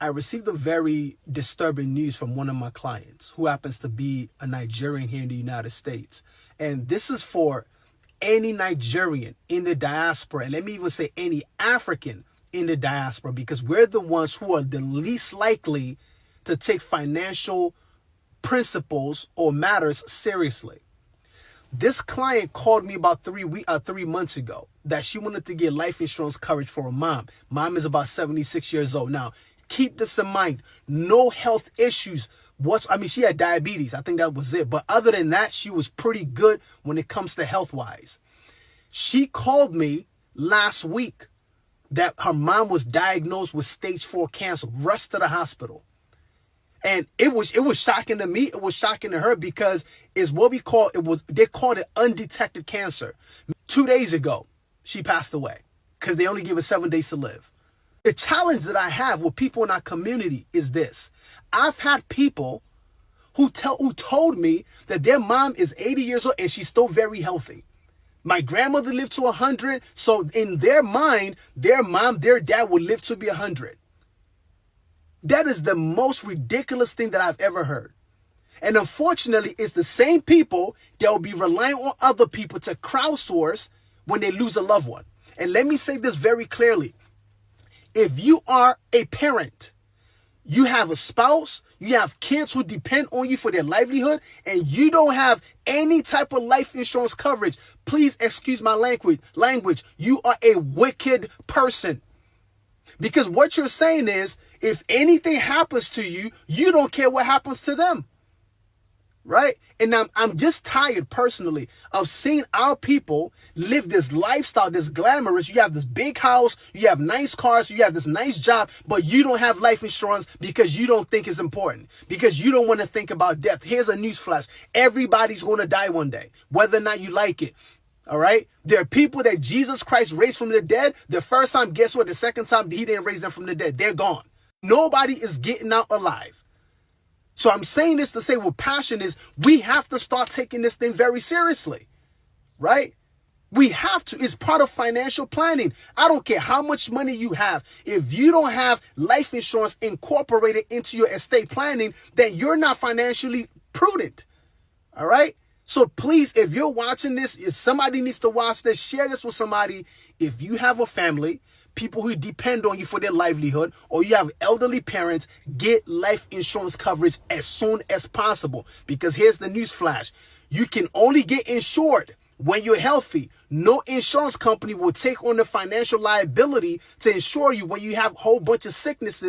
I received a very disturbing news from one of my clients who happens to be a Nigerian here in the United States. And this is for any Nigerian in the diaspora, and let me even say any African in the diaspora, because we're the ones who are the least likely to take financial principles or matters seriously. This client called me about 3 months ago that she wanted to get life insurance coverage for her mom. Mom is about 76 years old. Now, keep this in mind. No health issues. She had diabetes. I think that was it. But other than that, she was pretty good when it comes to health-wise. She called me last week that her mom was diagnosed with stage 4 cancer, rushed to the hospital. And it was shocking to me. It was shocking to her because it's what they called it undetected cancer. 2 days ago, she passed away because they only give her 7 days to live. The challenge that I have with people in our community is this. I've had people who told me that their mom is 80 years old and she's still very healthy. My grandmother lived to 100, so in their mind, their dad would live to be 100. That is the most ridiculous thing that I've ever heard. And unfortunately, it's the same people that will be relying on other people to crowdsource when they lose a loved one. And let me say this very clearly. If you are a parent, you have a spouse, you have kids who depend on you for their livelihood, and you don't have any type of life insurance coverage, please excuse my language. You are a wicked person. Because what you're saying is, if anything happens to you, you don't care what happens to them. Right? And I'm just tired personally of seeing our people live this lifestyle, this glamorous. You have this big house, you have nice cars, you have this nice job, but you don't have life insurance because you don't think it's important, because you don't want to think about death. Here's a newsflash. Everybody's going to die one day, whether or not you like it. All right. There are people that Jesus Christ raised from the dead. The first time, guess what? The second time, he didn't raise them from the dead. They're gone. Nobody is getting out alive. So I'm saying this to say with passion is we have to start taking this thing very seriously. Right? We have to. It's part of financial planning. I don't care how much money you have. If you don't have life insurance incorporated into your estate planning, then you're not financially prudent. All right? So please, if you're watching this, if somebody needs to watch this, share this with somebody. If you have a family, people who depend on you for their livelihood, or you have elderly parents, get life insurance coverage as soon as possible. Because here's the news flash. You can only get insured when you're healthy. No insurance company will take on the financial liability to insure you when you have a whole bunch of sicknesses